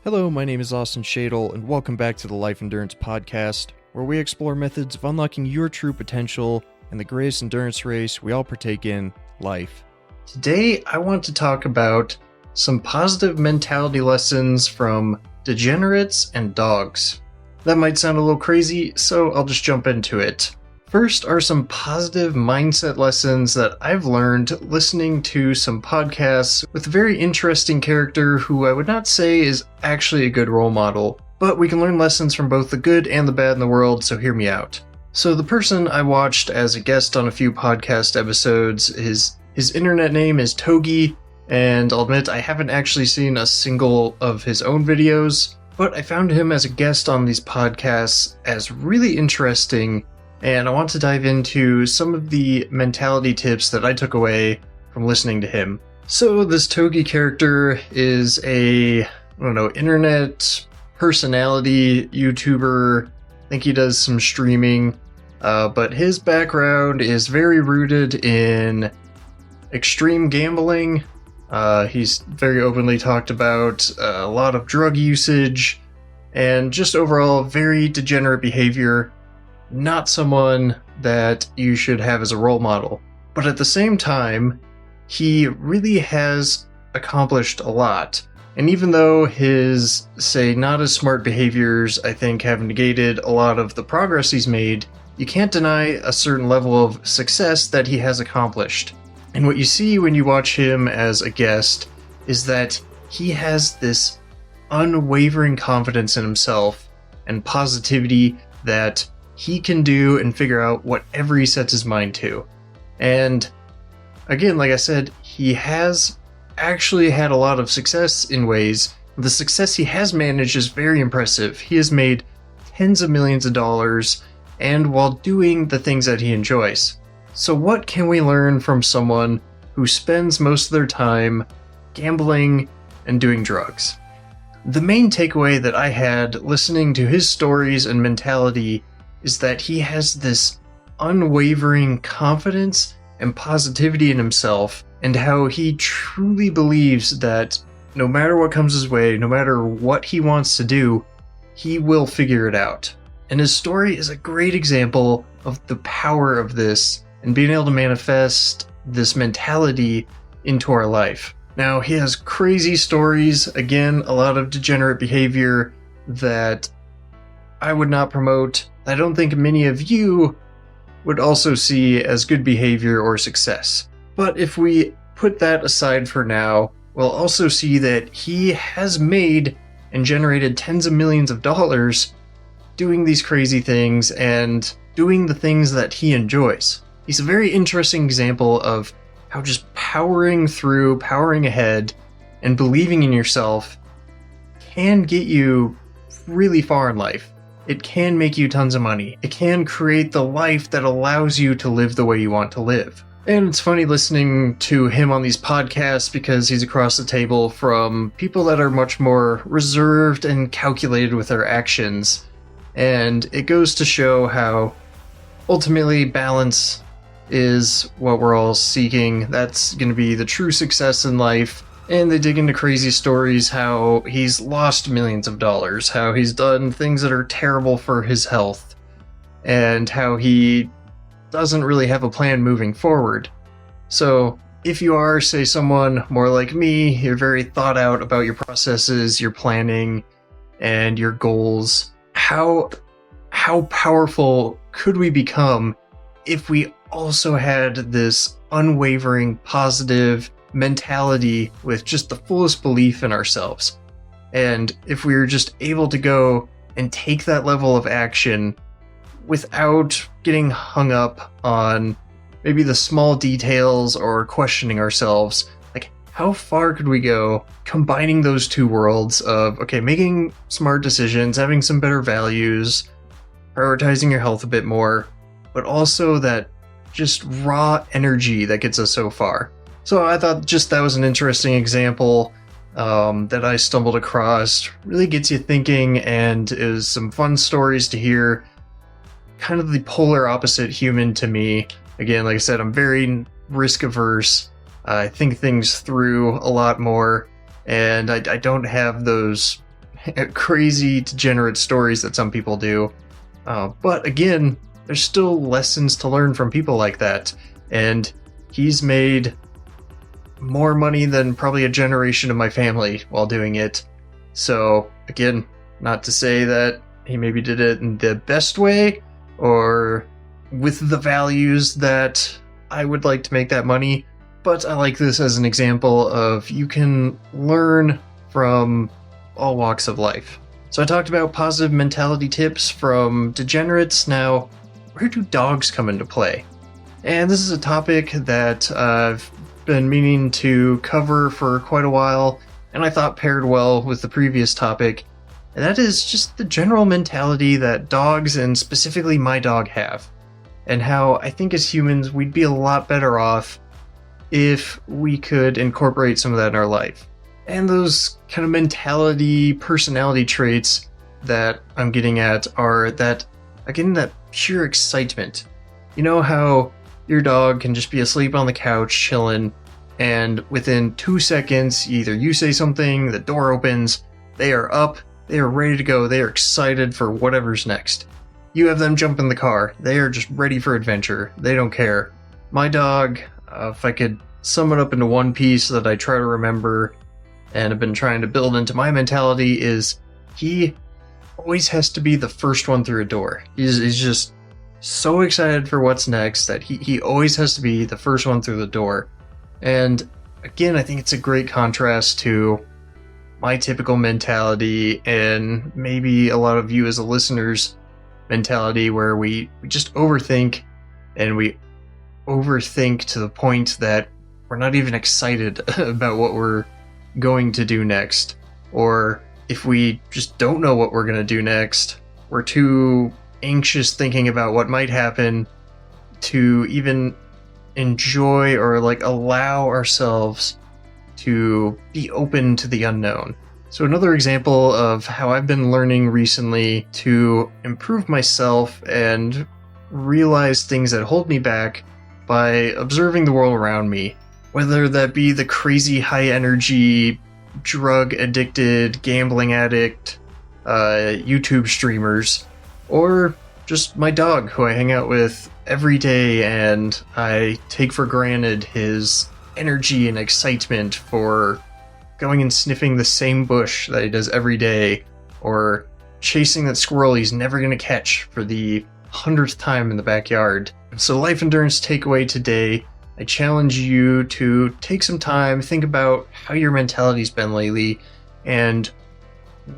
Hello, my name is Austin Shadle, and welcome back to the Life Endurance Podcast, where we explore methods of unlocking your true potential in the greatest endurance race we all partake in, life. Today, I want to talk about some positive mentality lessons from degenerates and dogs. That might sound a little crazy, so I'll just jump into it. First are some positive mindset lessons that I've learned listening to some podcasts with a very interesting character who I would not say is actually a good role model, but we can learn lessons from both the good and the bad in the world, so hear me out. So the person I watched as a guest on a few podcast episodes, his internet name is Togi, and I'll admit I haven't actually seen a single of his own videos, but I found him as a guest on these podcasts as really interesting. And I want to dive into some of the mentality tips that I took away from listening to him. So this Togi character is internet personality, YouTuber. I think he does some streaming. But his background is very rooted in extreme gambling. He's very openly talked about a lot of drug usage and just overall very degenerate behavior. Not someone that you should have as a role model. But at the same time, he really has accomplished a lot. And even though his, not as smart behaviors, I think, have negated a lot of the progress he's made, you can't deny a certain level of success that he has accomplished. And what you see when you watch him as a guest is that he has this unwavering confidence in himself and positivity that he can do and figure out whatever he sets his mind to. And again, like I said, he has actually had a lot of success in ways. The success he has managed is very impressive. He has made tens of millions of dollars, and while doing the things that he enjoys. So what can we learn from someone who spends most of their time gambling and doing drugs? The main takeaway that I had listening to his stories and mentality is that he has this unwavering confidence and positivity in himself, and how he truly believes that no matter what comes his way, no matter what he wants to do, he will figure it out. And his story is a great example of the power of this and being able to manifest this mentality into our life. Now, he has crazy stories, again, a lot of degenerate behavior that I would not promote. I don't think many of you would also see as good behavior or success. But if we put that aside for now, we'll also see that he has made and generated tens of millions of dollars doing these crazy things and doing the things that he enjoys. He's a very interesting example of how just powering through, powering ahead, and believing in yourself can get you really far in life. It can make you tons of money. It can create the life that allows you to live the way you want to live. And it's funny listening to him on these podcasts because he's across the table from people that are much more reserved and calculated with their actions. And it goes to show how ultimately balance is what we're all seeking. That's going to be the true success in life. And they dig into crazy stories, how he's lost millions of dollars, how he's done things that are terrible for his health, and how he doesn't really have a plan moving forward. So if you are, say, someone more like me, you're very thought out about your processes, your planning, and your goals, how powerful could we become if we also had this unwavering, positive mentality with just the fullest belief in ourselves? And if we were just able to go and take that level of action without getting hung up on maybe the small details or questioning ourselves, like how far could we go combining those two worlds of, okay, making smart decisions, having some better values, prioritizing your health a bit more, but also that just raw energy that gets us so far. So I thought just that was an interesting example that I stumbled across. Really gets you thinking, and is some fun stories to hear. Kind of the polar opposite human to me. Again, like I said, I'm very risk averse. I think things through a lot more, and I don't have those crazy degenerate stories that some people do. But again, there's still lessons to learn from people like that. And he's made more money than probably a generation of my family while doing it. So again, not to say that he maybe did it in the best way or with the values that I would like to make that money, but I like this as an example of you can learn from all walks of life. So I talked about positive mentality tips from Degenerates. Now, where do dogs come into play? And this is a topic that I've been meaning to cover for quite a while, and I thought paired well with the previous topic, and that is just the general mentality that dogs, and specifically my dog, have, and how I think as humans we'd be a lot better off if we could incorporate some of that in our life. And those kind of mentality, personality traits that I'm getting at are that, again, that pure excitement. You know how your dog can just be asleep on the couch, chilling, and within 2 seconds, either you say something, the door opens, they are up, they are ready to go, they are excited for whatever's next. You have them jump in the car, they are just ready for adventure, they don't care. My dog, if I could sum it up into one piece that I try to remember and have been trying to build into my mentality, is he always has to be the first one through a door. He's just so excited for what's next that he always has to be the first one through the door. And again, I think it's a great contrast to my typical mentality and maybe a lot of you as a listener's mentality, where we just overthink, and we overthink to the point that we're not even excited about what we're going to do next. Or if we just don't know what we're going to do next, we're too anxious thinking about what might happen to even enjoy or allow ourselves to be open to the unknown. So another example of how I've been learning recently to improve myself and realize things that hold me back by observing the world around me, whether that be the crazy high energy, drug addicted, gambling addict, YouTube streamers, or just my dog who I hang out with every day and I take for granted his energy and excitement for going and sniffing the same bush that he does every day, or chasing that squirrel he's never going to catch for the 100th time in the backyard. So life endurance takeaway today, I challenge you to take some time, think about how your mentality's been lately, and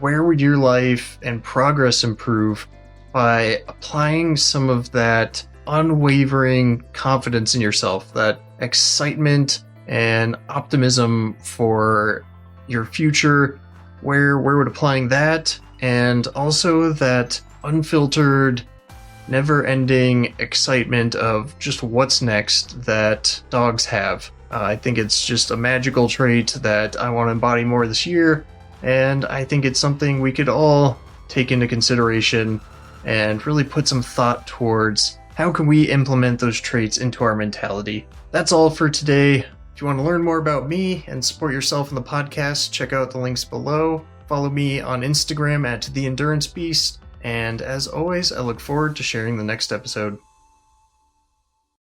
where would your life and progress improve by applying some of that unwavering confidence in yourself, that excitement and optimism for your future. Where would applying that, and also that unfiltered, never-ending excitement of just what's next that dogs have. I think it's just a magical trait that I want to embody more this year, and I think it's something we could all take into consideration and really put some thought towards how can we implement those traits into our mentality. That's all for today. If you want to learn more about me and support yourself in the podcast, check out the links below. Follow me on Instagram at @endurancebeast. And as always, I look forward to sharing the next episode.